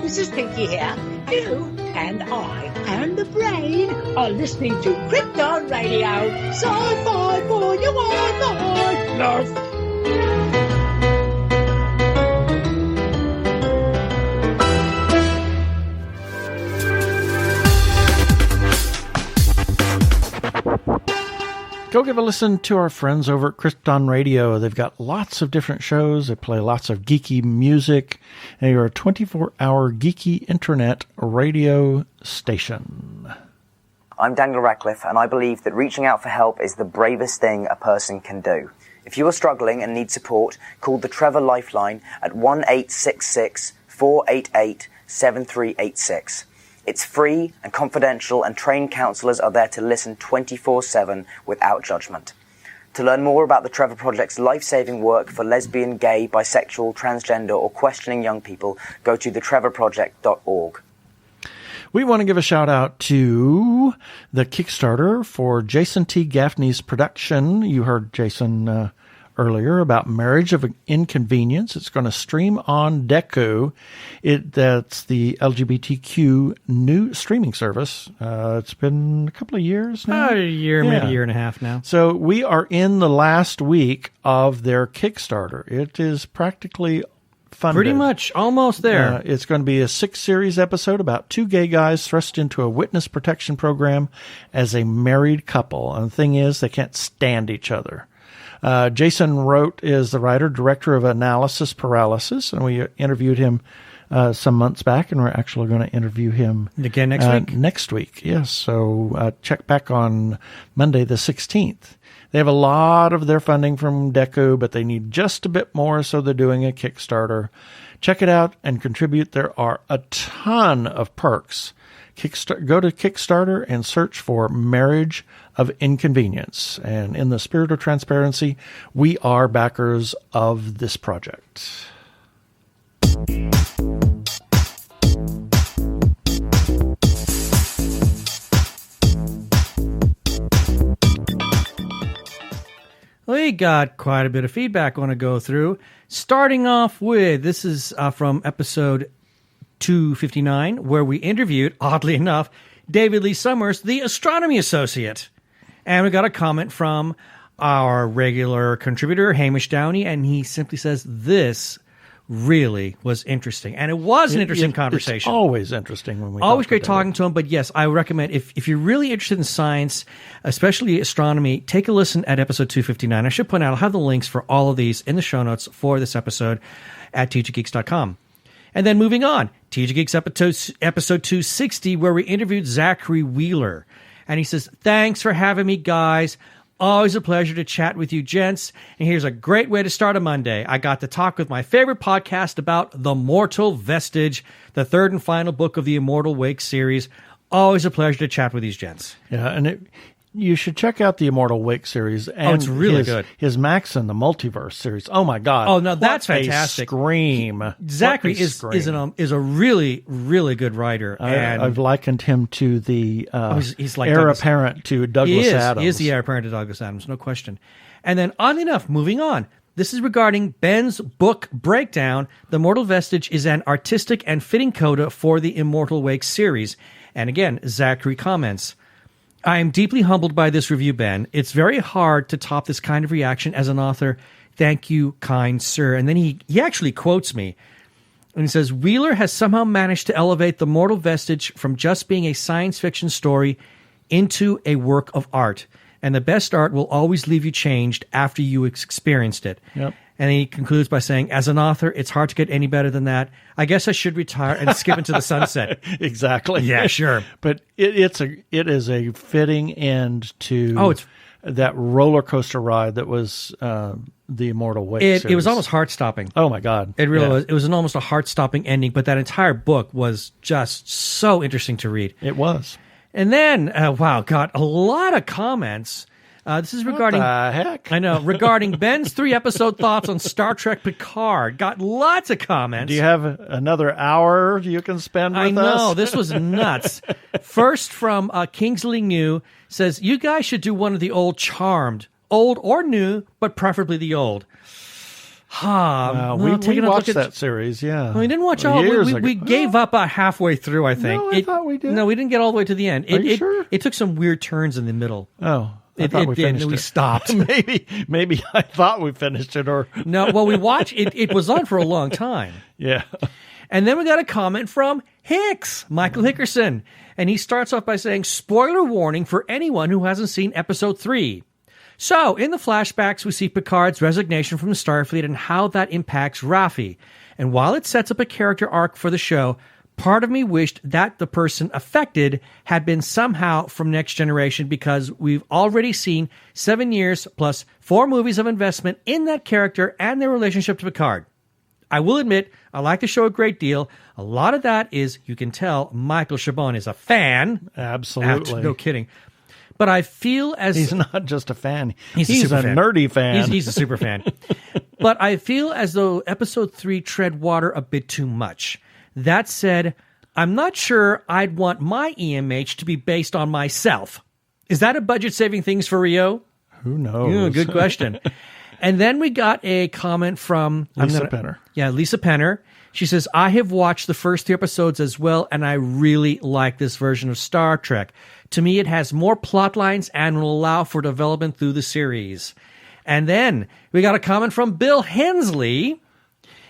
F: This is Pinky here. You and I and the brain are listening to Crypt on radio. Sci-fi for your Wi-Fi. Love.
A: Go give a listen to our friends over at Crypt on Radio. They've got lots of different shows. They play lots of geeky music. They are a 24-hour geeky internet radio station.
G: I'm Daniel Radcliffe, and I believe that reaching out for help is the bravest thing a person can do. If you are struggling and need support, call the Trevor Lifeline at 1-866-488-7386. It's free and confidential, and trained counsellors are there to listen 24/7 without judgment. To learn more about the Trevor Project's life-saving work for lesbian, gay, bisexual, transgender, or questioning young people, go to thetrevorproject.org.
A: We want to give a shout out to the Kickstarter for Jason T. Gaffney's production. You heard Jason earlier about Marriage of Inconvenience. It's going to stream on Deku. That's the LGBTQ new streaming service. It's been a couple of years now.
B: About a year, maybe a year and a half now.
A: So we are in the last week of their Kickstarter. It is practically funded.
B: Pretty much almost there.
A: It's going to be a 6-series episode about 2 gay guys thrust into a witness protection program as a married couple. And the thing is, they can't stand each other. Jason is the writer, director of Analysis Paralysis, and we interviewed him some months back, and we're actually going to interview him
B: again next week.
A: Next week, yes. So check back on Monday the 16th. They have a lot of their funding from Deku, but they need just a bit more, so they're doing a Kickstarter. Check it out and contribute. There are a ton of perks. Go to Kickstarter and search for Marriage of Inconvenience. And in the spirit of transparency, we are backers of this project.
B: We got quite a bit of feedback I want to go through. Starting off with, this is from episode 259, where we interviewed, oddly enough, David Lee Summers, the astronomy associate. And we got a comment from our regular contributor, Hamish Downey, and he simply says, this really was interesting. And it was an interesting conversation.
A: It's always interesting when we
B: always great talking to him. But yes, I recommend, if you're really interested in science, especially astronomy, take a listen at episode 259. I should point out, I'll have the links for all of these in the show notes for this episode at tggeeks.com. And then moving on, TG Geeks episode 260, where we interviewed Zachary Wheeler. And he says, thanks for having me, guys. Always a pleasure to chat with you, gents. And here's a great way to start a Monday. I got to talk with my favorite podcast about The Mortal Vestige, the third and final book of the Immortal Wake series. Always a pleasure to chat with these gents.
A: Yeah, and you should check out the Immortal Wake series. And
B: it's really good.
A: His Max and the Multiverse series. Oh, my God.
B: Oh, no, that's fantastic.
A: Scream.
B: Zachary is a really, really good writer. And
A: I've likened him to the
B: he's like
A: heir apparent to Douglas Adams.
B: He is the heir apparent to Douglas Adams, no question. And then, oddly enough, moving on, this is regarding Ben's book breakdown. The Mortal Vestige is an artistic and fitting coda for the Immortal Wake series. And again, Zachary comments, I am deeply humbled by this review, Ben. It's very hard to top this kind of reaction as an author. Thank you, kind sir. And then he actually quotes me. And he says, Wheeler has somehow managed to elevate The Mortal Vestige from just being a science fiction story into a work of art. And the best art will always leave you changed after you experienced it. Yep. And he concludes by saying, as an author, it's hard to get any better than that. I guess I should retire and skip into the sunset.
A: Exactly.
B: Yeah, sure.
A: But it is a fitting end to that roller coaster ride that was the Immortal Wake series.
B: It was almost heart-stopping.
A: Oh, my God.
B: It really was. It was almost a heart-stopping ending, but that entire book was just so interesting to read.
A: It was.
B: And then, got a lot of comments. This is regarding...
A: What the heck?
B: I know. Regarding Ben's 3-episode thoughts on Star Trek Picard. Got lots of comments.
A: Do you have another hour you can spend with us?
B: I know. This was nuts. First from Kingsley New says, you guys should do one of the old Charmed. Old or new, but preferably the old.
A: We watched that series, yeah.
B: We didn't watch all. We gave up halfway through, I think.
A: No, I thought we did.
B: No, we didn't get all the way to the end.
A: Are you sure?
B: It took some weird turns in the middle.
A: Oh. I thought we finished it.
B: We stopped.
A: Maybe I thought we finished it, or
B: no. Well, we watched it. It was on for a long time.
A: Yeah.
B: And then we got a comment from Hicks, Michael Hickerson, and he starts off by saying, "Spoiler warning for anyone who hasn't seen episode 3." So, in the flashbacks, we see Picard's resignation from the Starfleet and how that impacts Raffi. And while it sets up a character arc for the show, Part of me wished that the person affected had been somehow from Next Generation, because we've already seen 7 years plus 4 movies of investment in that character and their relationship to Picard. I will admit, I like the show a great deal. A lot of that is, you can tell Michael Chabon is a fan.
A: Absolutely.
B: No kidding. But I feel as...
A: He's not just a fan.
B: He's
A: a nerdy fan.
B: He's a super fan. But I feel as though Episode 3 tread water a bit too much. That said, I'm not sure I'd want my EMH to be based on myself. Is that a budget-saving thing for Rio?
A: Who knows?
B: Yeah, good question. And then we got a comment from...
A: Lisa Penner.
B: Yeah, Lisa Penner. She says, I have watched the first 3 episodes as well, and I really like this version of Star Trek. To me, it has more plot lines and will allow for development through the series. And then we got a comment from Bill Hensley.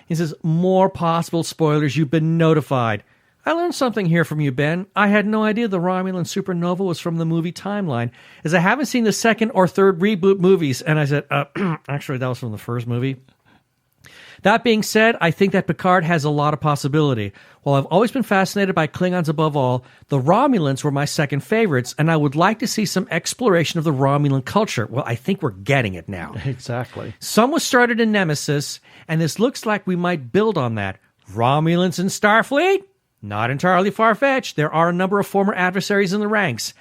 B: He says, more possible spoilers. You've been notified. I learned something here from you, Ben. I had no idea the Romulan supernova was from the movie timeline, as I haven't seen the 2nd or 3rd reboot movies. And I said, actually, that was from the first movie. That being said, I think that Picard has a lot of possibility. While I've always been fascinated by Klingons above all, the Romulans were my second favorites, and I would like to see some exploration of the Romulan culture. Well, I think we're getting it now.
A: Exactly.
B: Some was started in Nemesis, and this looks like we might build on that. Romulans in Starfleet? Not entirely far-fetched. There are a number of former adversaries in the ranks.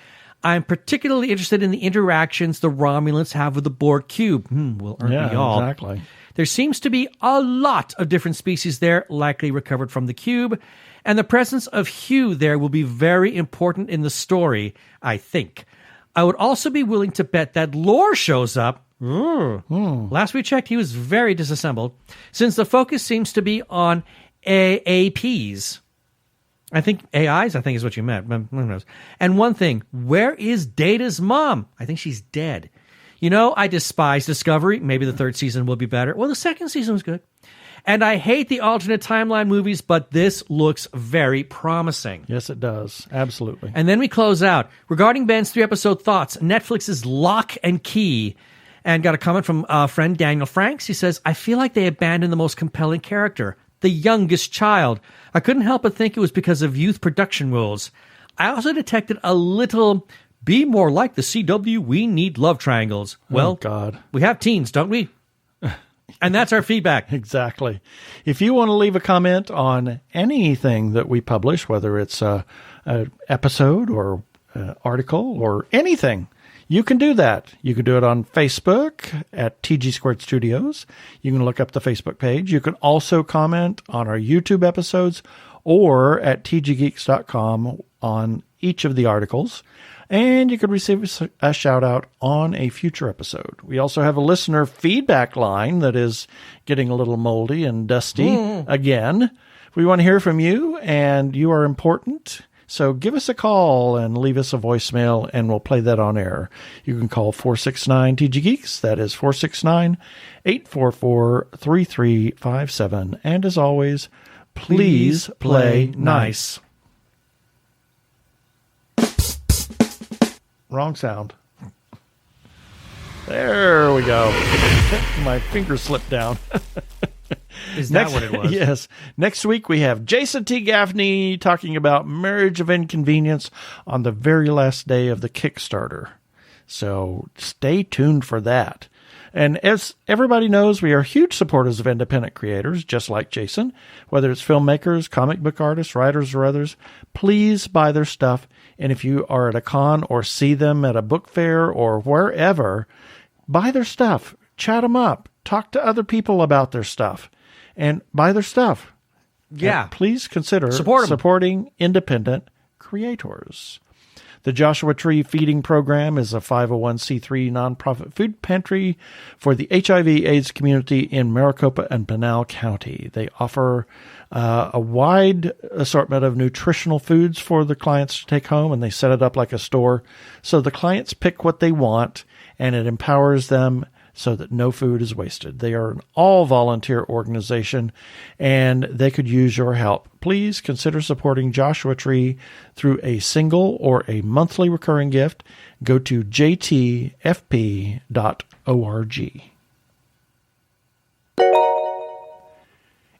B: I'm particularly interested in the interactions the Romulans have with the Borg cube. Well, aren't we all?
A: Exactly.
B: There seems to be a lot of different species there, likely recovered from the cube, and the presence of Hugh there will be very important in the story, I think. I would also be willing to bet that Lore shows up. Last we checked, he was very disassembled, since the focus seems to be on AAPs. I think AIs, I think is what you meant. Who knows? And one thing, where is Data's mom? I think she's dead. You know, I despise Discovery. Maybe the 3rd season will be better. Well, the 2nd season was good. And I hate the alternate timeline movies, but this looks very promising.
A: Yes, it does. Absolutely.
B: And then we close out. Regarding Ben's 3-episode thoughts, Netflix's Lock and Key. And got a comment from friend Daniel Franks. He says, I feel like they abandoned the most compelling character, the youngest child. I couldn't help but think it was because of youth production rules. I also detected a little... Be more like the CW, we need love triangles. Well,
A: God,
B: we have teens, don't we? And that's our feedback.
A: Exactly. If you want to leave a comment on anything that we publish, whether it's an episode or an article or anything, you can do that. You can do it on Facebook at TG Squared Studios. You can look up the Facebook page. You can also comment on our YouTube episodes or at tggeeks.com on each of the articles. And you could receive a shout out on a future episode. We also have a listener feedback line that is getting a little moldy and dusty again. We want to hear from you, and you are important. So give us a call and leave us a voicemail, and we'll play that on air. You can call 469-TG-GEEKS. That is 469-844-3357. And as always, please play nice. Wrong sound. There we go. My finger slipped down.
B: Is that what it was?
A: Yes. Next week we have Jason T. Gaffney talking about Marriage of Inconvenience on the very last day of the Kickstarter. So stay tuned for that. And as everybody knows, we are huge supporters of independent creators, just like Jason. Whether it's filmmakers, comic book artists, writers, or others, please buy their stuff. And if you are at a con or see them at a book fair or wherever, buy their stuff, chat them up, talk to other people about their stuff, and buy their stuff.
B: Yeah.
A: And please consider
B: Support 'em.
A: supporting independent creators. The Joshua Tree Feeding Program is a 501c3 nonprofit food pantry for the HIV/AIDS community in Maricopa and Pinal County. They offer a wide assortment of nutritional foods for the clients to take home, and they set it up like a store. So the clients pick what they want, and it empowers them so that no food is wasted. They are an all-volunteer organization, and they could use your help. Please consider supporting Joshua Tree through a single or a monthly recurring gift. Go to jtfp.org.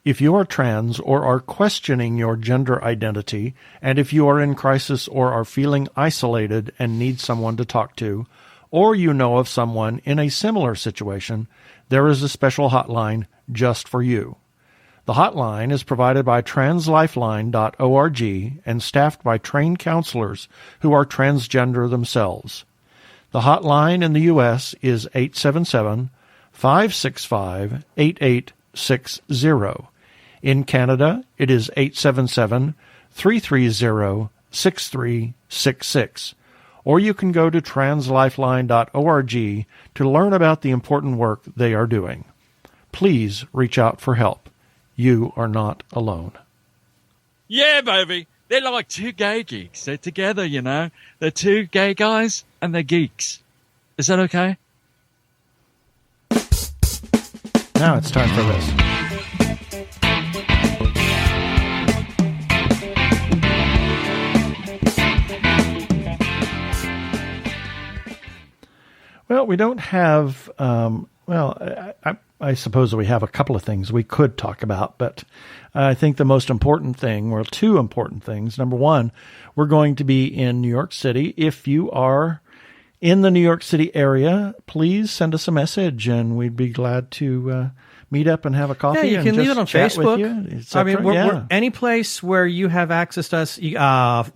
A: If you are trans or are questioning your gender identity, and if you are in crisis or are feeling isolated and need someone to talk to, or you know of someone in a similar situation, there is a special hotline just for you. The hotline is provided by translifeline.org and staffed by trained counselors who are transgender themselves. The hotline in the U.S. is 877-565-8860. In Canada, it is 877-330-6366. Or you can go to translifeline.org to learn about the important work they are doing. Please reach out for help. You are not alone.
H: Yeah, baby. They're like two gay geeks. They're together, you know. They're two gay guys and they're geeks. Is that okay?
A: Now it's time for this. Well, we don't have, I suppose we have a couple of things we could talk about, but I think the most important thing, or two important things. Number one, we're going to be in New York City. If you are in the New York City area, please send us a message, and we'd be glad to meet up and have a coffee.
B: Yeah, you can leave it on Facebook.
A: I mean,
B: we're any place where you have access to us.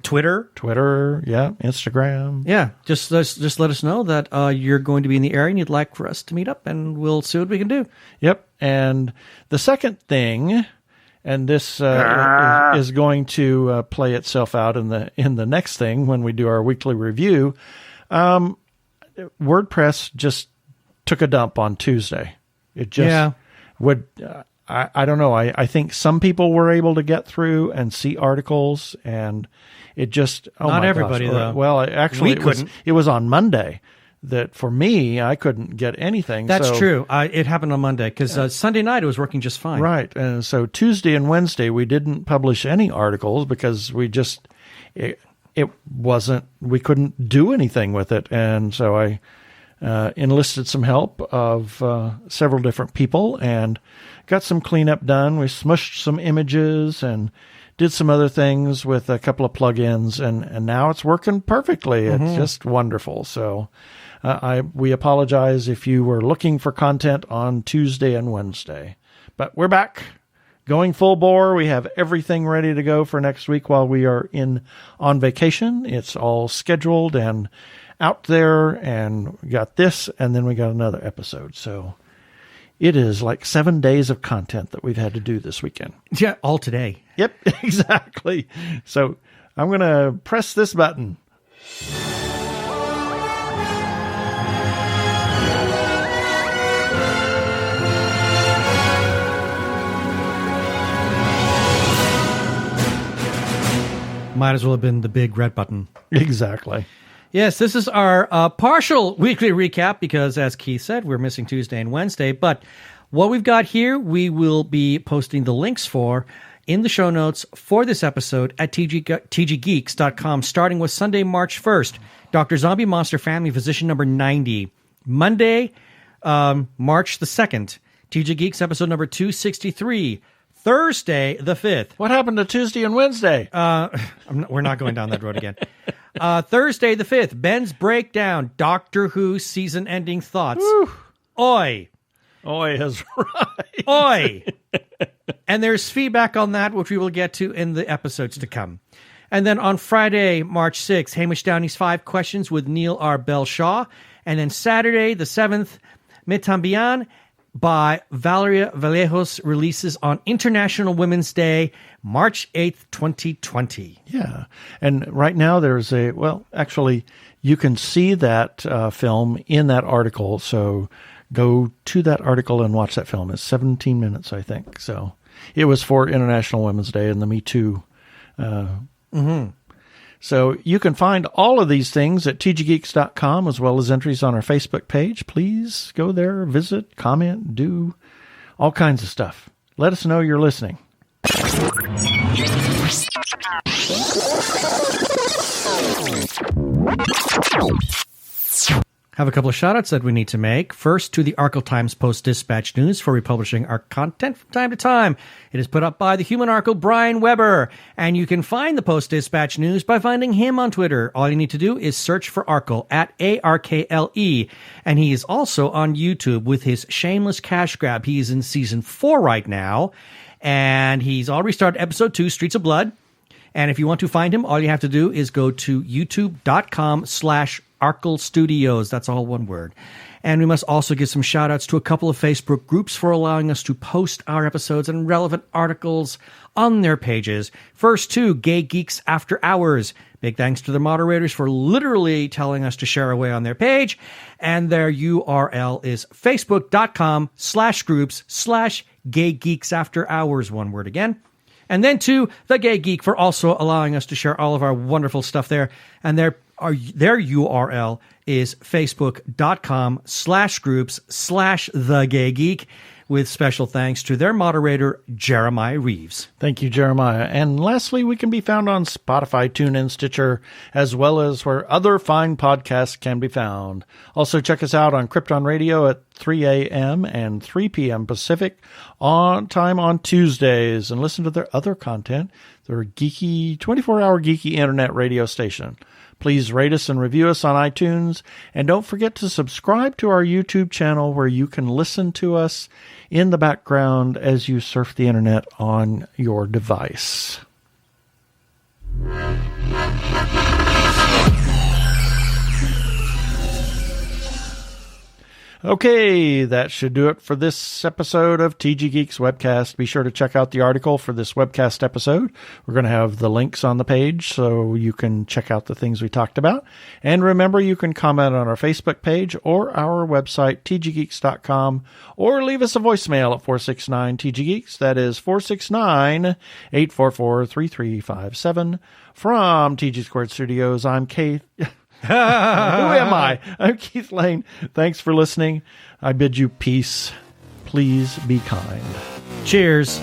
B: Twitter,
A: yeah, Instagram.
B: Yeah, just let us know that you're going to be in the area and you'd like for us to meet up, and we'll see what we can do.
A: Yep. And the second thing, and this is going to play itself out in the next thing when we do our weekly review. WordPress just took a dump on Tuesday. It just would. I don't know. I think some people were able to get through and see articles, and it just
B: not everybody though.
A: Well, actually, it was on Monday that for me I couldn't get anything.
B: That's true. It happened on Monday because Sunday night it was working just fine.
A: Right, and so Tuesday and Wednesday we didn't publish any articles because we just it wasn't, we couldn't do anything with it. And so I enlisted some help of several different people and got some cleanup done. We smushed some images and did some other things with a couple of plugins, and now it's working perfectly. It's just wonderful. So we apologize if you were looking for content on Tuesday and Wednesday. But we're back. Going full bore. We have everything ready to go for next week while we are on vacation. It's all scheduled and out there, and we got this, and then we got another episode. So it is like 7 days of content that we've had to do this weekend.
B: Yeah, all today.
A: Yep, exactly. So I'm going to press this button.
B: Might as well have been the big red button.
A: Exactly.
B: Yes, this is our partial weekly recap because, as Keith said, we're missing Tuesday and Wednesday. But what we've got here, we will be posting the links for in the show notes for this episode at tggeeks.com, starting with Sunday, March 1st, Dr. Zombie Monster Family Physician number 90. Monday, March the 2nd, TG Geeks episode number 263. Thursday, the 5th.
A: What happened to Tuesday and Wednesday?
B: We're not going down that road again. Thursday, the 5th, Ben's Breakdown, Doctor Who season-ending thoughts.
A: Woo.
B: Oi.
A: Oi is right.
B: Oi. And there's feedback on that, which we will get to in the episodes to come. And then on Friday, March 6th, Hamish Downey's 5 Questions with Neil R. Bell Shaw. And then Saturday, the 7th, Me También by Valeria Vallejos releases on International Women's Day, March 8th, 2020.
A: Yeah. And right now there's actually, you can see that film in that article. So go to that article and watch that film. It's 17 minutes, I think. So it was for International Women's Day and the Me Too. So you can find all of these things at tggeeks.com, as well as entries on our Facebook page. Please go there, visit, comment, do all kinds of stuff. Let us know you're listening.
B: Have a couple of shout-outs that we need to make. First, to the Arkle Times Post-Dispatch News for republishing our content from time to time. It is put up by the human Arkle, Brian Weber, and you can find the Post-Dispatch News by finding him on Twitter. All you need to do is search for Arkle, at ARKLE, and he is also on YouTube with his shameless cash grab. He is in Season 4 right now, and he's already started Episode 2, Streets of Blood. And if you want to find him, all you have to do is go to youtube.com/Arkle Studios. That's all one word. And we must also give some shout-outs to a couple of Facebook groups for allowing us to post our episodes and relevant articles on their pages. First, Two Gay Geeks After Hours. Big thanks to the moderators for literally telling us to share away on their page. And their URL is facebook.com/groups/Gay Geeks After Hours. One word again. And then to The Gay Geek for also allowing us to share all of our wonderful stuff there. And their URL is facebook.com/groups/The Gay Geek, with special thanks to their moderator, Jeremiah Reeves.
A: Thank you, Jeremiah. And lastly, we can be found on Spotify, TuneIn, Stitcher, as well as where other fine podcasts can be found. Also, check us out on Krypton Radio at 3 a.m. and 3 p.m. Pacific on Tuesdays, and listen to their other content, their geeky, 24-hour geeky internet radio station. Please rate us and review us on iTunes, and don't forget to subscribe to our YouTube channel where you can listen to us in the background as you surf the internet on your device. Okay, that should do it for this episode of TG Geeks Webcast. Be sure to check out the article for this webcast episode. We're going to have the links on the page so you can check out the things we talked about. And remember, you can comment on our Facebook page or our website, tggeeks.com, or leave us a voicemail at 469-TG-GEEKS. That is 469-844-3357. From TG Squared Studios, I'm Keith. Who am I? I'm Keith Lane. Thanks for listening. I bid you peace. Please be kind.
B: Cheers.